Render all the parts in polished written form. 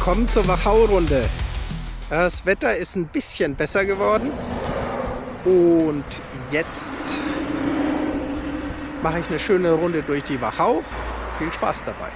Willkommen zur Wachau-Runde. Das Wetter ist ein bisschen besser geworden und jetzt mache ich eine schöne Runde durch die Wachau. Viel Spaß dabei.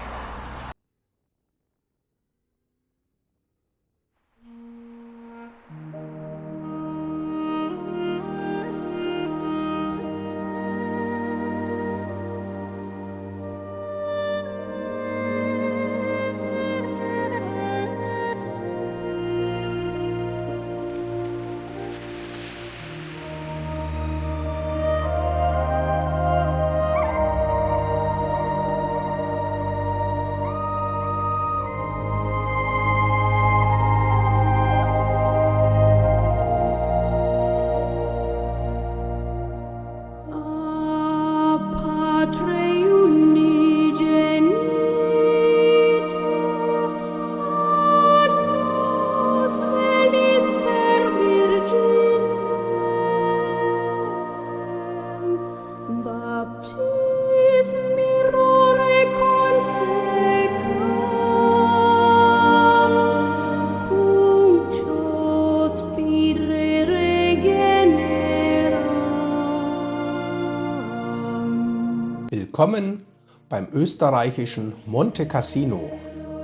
Willkommen beim österreichischen Monte Cassino.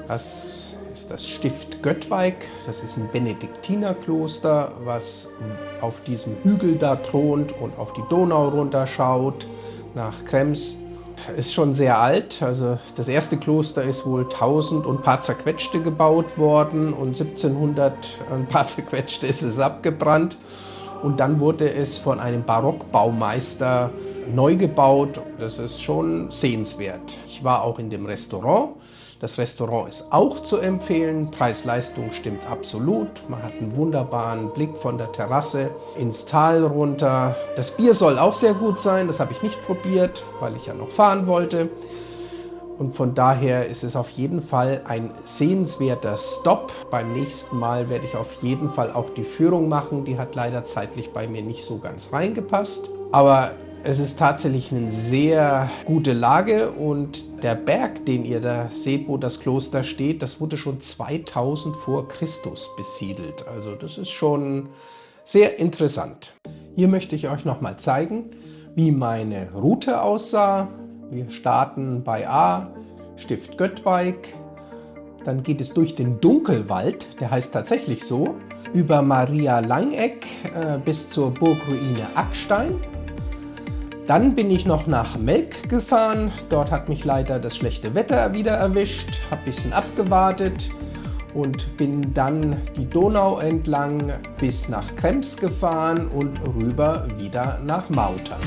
Das ist das Stift Göttweig. Das ist ein Benediktinerkloster, was auf diesem Hügel da thront und auf die Donau runterschaut nach Krems. Ist schon sehr alt. Also das erste Kloster ist wohl 1000 und ein paar zerquetschte gebaut worden und 1700 ein paar zerquetschte ist es abgebrannt. Und dann wurde es von einem Barockbaumeister neu gebaut. Das ist schon sehenswert. Ich war auch in dem Restaurant. Das Restaurant ist auch zu empfehlen. Preis-Leistung stimmt absolut. Man hat einen wunderbaren Blick von der Terrasse ins Tal runter. Das Bier soll auch sehr gut sein. Das habe ich nicht probiert, weil ich ja noch fahren wollte. Und von daher ist es auf jeden Fall ein sehenswerter Stopp. Beim nächsten Mal werde ich auf jeden Fall auch die Führung machen. Die hat leider zeitlich bei mir nicht so ganz reingepasst. Aber es ist tatsächlich eine sehr gute Lage und der Berg, den ihr da seht, wo das Kloster steht, das wurde schon 2000 vor Christus besiedelt. Also das ist schon sehr interessant. Hier möchte ich euch nochmal zeigen, wie meine Route aussah. Wir starten bei A, Stift Göttweig, dann geht es durch den Dunkelwald, der heißt tatsächlich so, über Maria Langeck bis zur Burgruine Ackstein. Dann bin ich noch nach Melk gefahren, dort hat mich leider das schlechte Wetter wieder erwischt, habe ein bisschen abgewartet und bin dann die Donau entlang bis nach Krems gefahren und rüber wieder nach Mautern.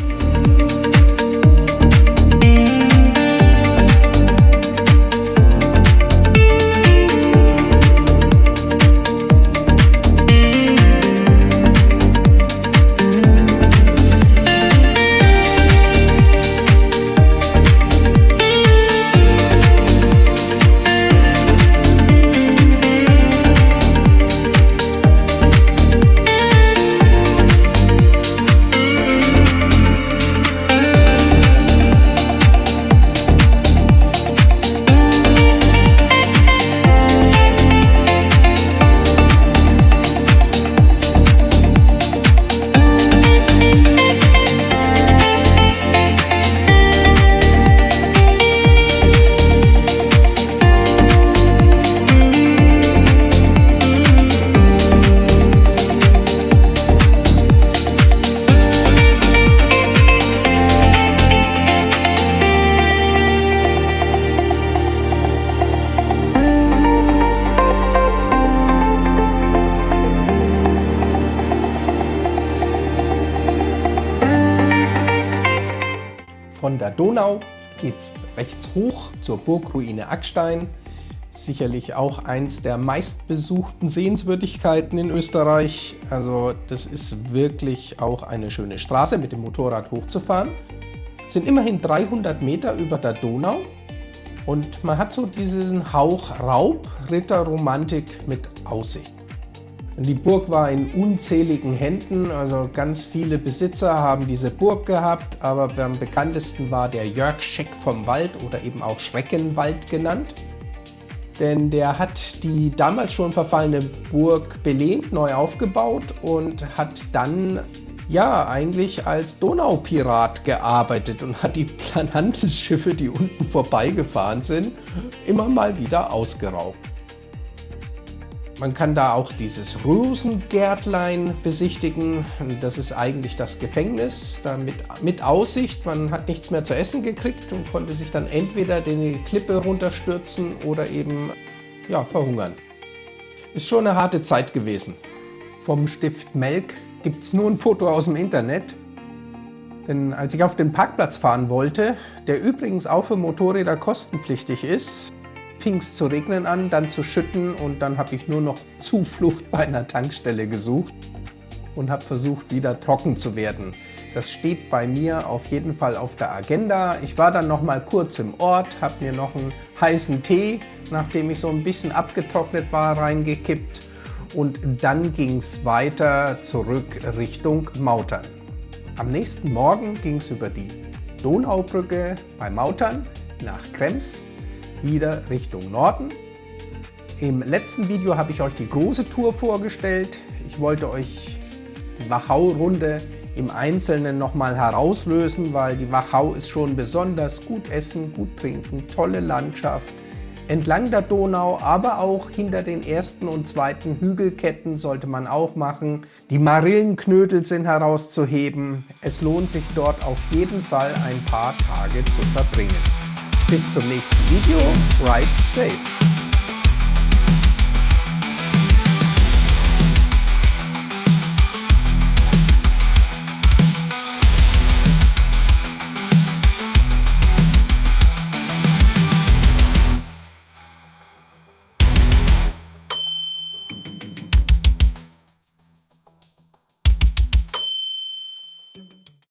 Von der Donau geht es rechts hoch zur Burgruine Ackstein. Sicherlich auch eins der meistbesuchten Sehenswürdigkeiten in Österreich. Also das ist wirklich auch eine schöne Straße, mit dem Motorrad hochzufahren. Es sind immerhin 300 Meter über der Donau und man hat so diesen Hauch Raub, Ritterromantik mit Aussicht. Die Burg war in unzähligen Händen, also ganz viele Besitzer haben diese Burg gehabt, aber am bekanntesten war der Jörg Scheck vom Wald oder eben auch Schreckenwald genannt. Denn der hat die damals schon verfallene Burg belehnt, neu aufgebaut und hat dann ja eigentlich als Donaupirat gearbeitet und hat die Handelsschiffe, die unten vorbeigefahren sind, immer mal wieder ausgeraubt. Man kann da auch dieses Rosengärtlein besichtigen. Das ist eigentlich das Gefängnis, mit Aussicht. Man hat nichts mehr zu essen gekriegt und konnte sich dann entweder die Klippe runterstürzen oder eben ja, verhungern. Ist schon eine harte Zeit gewesen. Vom Stift Melk gibt es nur ein Foto aus dem Internet. Denn als ich auf den Parkplatz fahren wollte, der übrigens auch für Motorräder kostenpflichtig ist, fing es zu regnen an, dann zu schütten und dann habe ich nur noch Zuflucht bei einer Tankstelle gesucht und habe versucht, wieder trocken zu werden. Das steht bei mir auf jeden Fall auf der Agenda. Ich war dann noch mal kurz im Ort, habe mir noch einen heißen Tee, nachdem ich so ein bisschen abgetrocknet war, reingekippt und dann ging es weiter zurück Richtung Mautern. Am nächsten Morgen ging es über die Donaubrücke bei Mautern nach Krems, wieder Richtung Norden. Im letzten Video habe ich euch die große Tour vorgestellt. Ich wollte euch die Wachau-Runde im Einzelnen nochmal herauslösen, weil die Wachau ist schon besonders gut essen, gut trinken, tolle Landschaft. Entlang der Donau, aber auch hinter den ersten und zweiten Hügelketten sollte man auch machen. Die Marillenknödel sind herauszuheben. Es lohnt sich dort auf jeden Fall ein paar Tage zu verbringen. Bis zum nächsten Video. Ride safe!